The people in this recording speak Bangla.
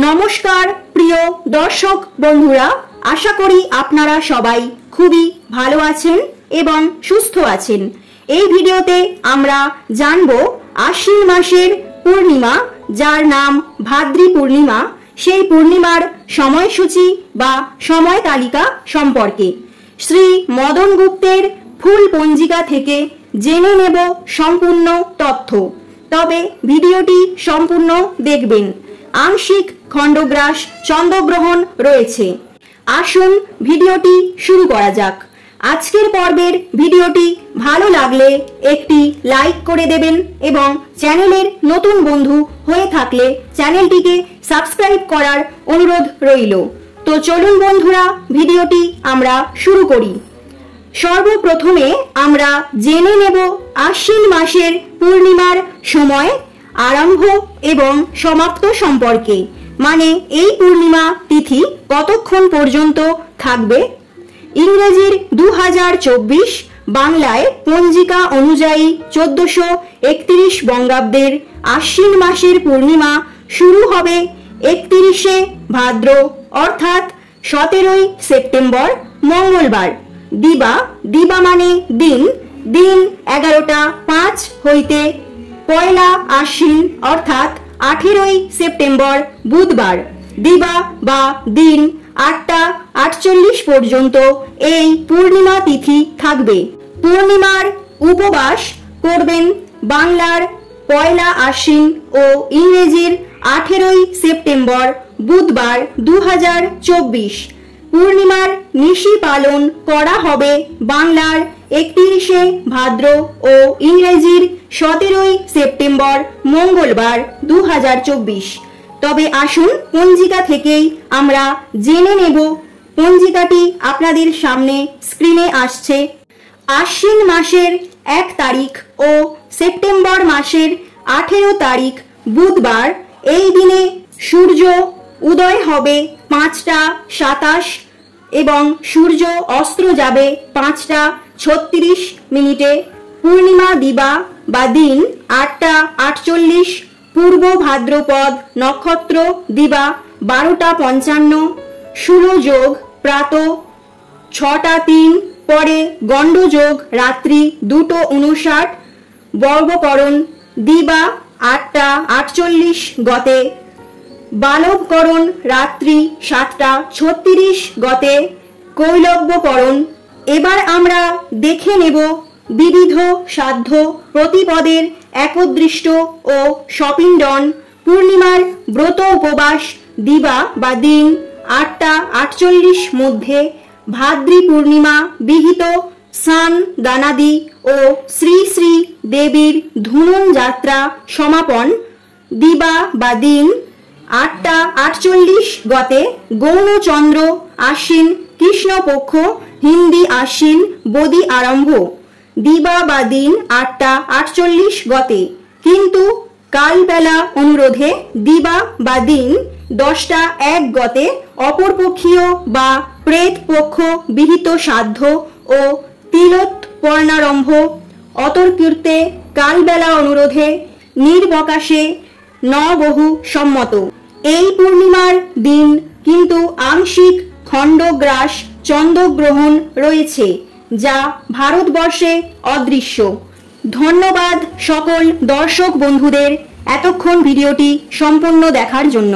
নমস্কার প্রিয় দর্শক বন্ধুরা, আশা করি আপনারা সবাই খুবই ভালো আছেন এবং সুস্থ আছেন। এই ভিডিওতে আমরা জানব আশ্বিন মাসের পূর্ণিমা, যার নাম ভাদ্রী পূর্ণিমা, সেই পূর্ণিমার সময়সূচি বা সময় তালিকা সম্পর্কে। শ্রী মদন গুপ্তের ফুল পঞ্জিকা থেকে জেনে নেব সম্পূর্ণ তথ্য, তবে ভিডিওটি সম্পূর্ণ দেখবেন। আংশিক খণ্ডগ্রাস চন্দ্রগ্রহণ রয়েছে। আসুন ভিডিওটি শুরু করা যাক। আজকের পর্বের ভিডিওটি ভালো লাগলে একটি লাইক করে দেবেন এবং চ্যানেলের নতুন বন্ধু হয়ে থাকলে চ্যানেলটিকে সাবস্ক্রাইব করার অনুরোধ রইল। তো চলুন বন্ধুরা, ভিডিওটি আমরা শুরু করি। সর্বপ্রথমে আমরা জেনে নেব আশ্বিন মাসের পূর্ণিমার সময়, আরম্ভ এবং সমাপ্ত সম্পর্কে। মানে এই পূর্ণিমা তিথি কতক্ষণ পর্যন্ত থাকবে। ইংরেজির 2024, বাংলায় পঞ্জিকা অনুযায়ী 1431 বঙ্গাব্দের আশ্বিন মাসের পূর্ণিমা শুরু হবে 31শে ভাদ্র অর্থাৎ 17ই সেপ্টেম্বর মঙ্গলবার। দিবা মানে দিন 11টা 5 হইতে পয়লা আশ্বিন অর্থাৎ 18ই সেপ্টেম্বর বুধবার। দিবা বা দিন 8টা 48 পর্যন্ত এই পূর্ণিমা তিথি থাকবে। পূর্ণিমার উপবাস করবেন বাংলার পয়লা আশ্বিন ও ইংরেজির 18ই সেপ্টেম্বর বুধবার 2024। পূর্ণিমার নিশি পালন করা হবে বাংলার 31শে ভাদ্র ও ইংরেজির 17ই সেপ্টেম্বর মঙ্গলবার 2024। তবে আসুন পঞ্জিকা থেকেই আমরা জেনে নেব। পঞ্জিকাটি আপনাদের সামনে স্ক্রিনে আসছে। আশ্বিন মাসের 1 তারিখ ও সেপ্টেম্বর মাসের 18 তারিখ বুধবার, এই দিনে সূর্য উদয় হবে 5টা 27 এবং সূর্য অস্ত যাবে 5টা 36 মিনিটে। পূর্ণিমা দিবা বা দিন 8টা 48, পূর্ব ভাদ্রপদ নক্ষত্র দিবা 12টা 55, শূলযোগ প্রাত 6টা 3, পরে গণ্ডযোগ রাত্রি 2:59, বর্গকরণ দিবা 8টা 48 গতে, বালবকরণ রাত্রি 7টা 36 গতে, কৈলব্যকরণ। এবার আমরা দেখে নেব বিবিধ সাধ্য প্রতিপদের একদৃষ্ট ও সপিণ্ডন। পূর্ণিমার ব্রত উপবাস দিবা বা দিন 8টা 48 মধ্যে, ভাদ্রী পূর্ণিমা বিহিত স্নান দানাদি ও শ্রী শ্রী দেবীর ধুনন যাত্রা সমাপন দিবা বা দিন 8টা 48 গতে, গৌণচন্দ্র আশ্বিন কৃষ্ণপক্ষ হিন্দি আশ্বিন বদি আরম্ভ দিবা বা দিন 8টা 48 গতে, কিন্তু কালবেলা অনুরোধে দিবা বা দিন 10টা 1 গতে, অপরপক্ষীয় বা প্রেত পক্ষ বিহিত সাধ্য ও তিলোত পর্ণারম্ভ অতর্কীর্তে কালবেলা অনুরোধে নির্বকাশে বহু সম্মত। এই পূর্ণিমার দিন কিন্তু আংশিক খণ্ডগ্রাস চন্দ্রগ্রহণ রয়েছে, যা ভারতবর্ষে অদৃশ্য। ধন্যবাদ সকল দর্শক বন্ধুদের এতক্ষণ ভিডিওটি সম্পূর্ণ দেখার জন্য।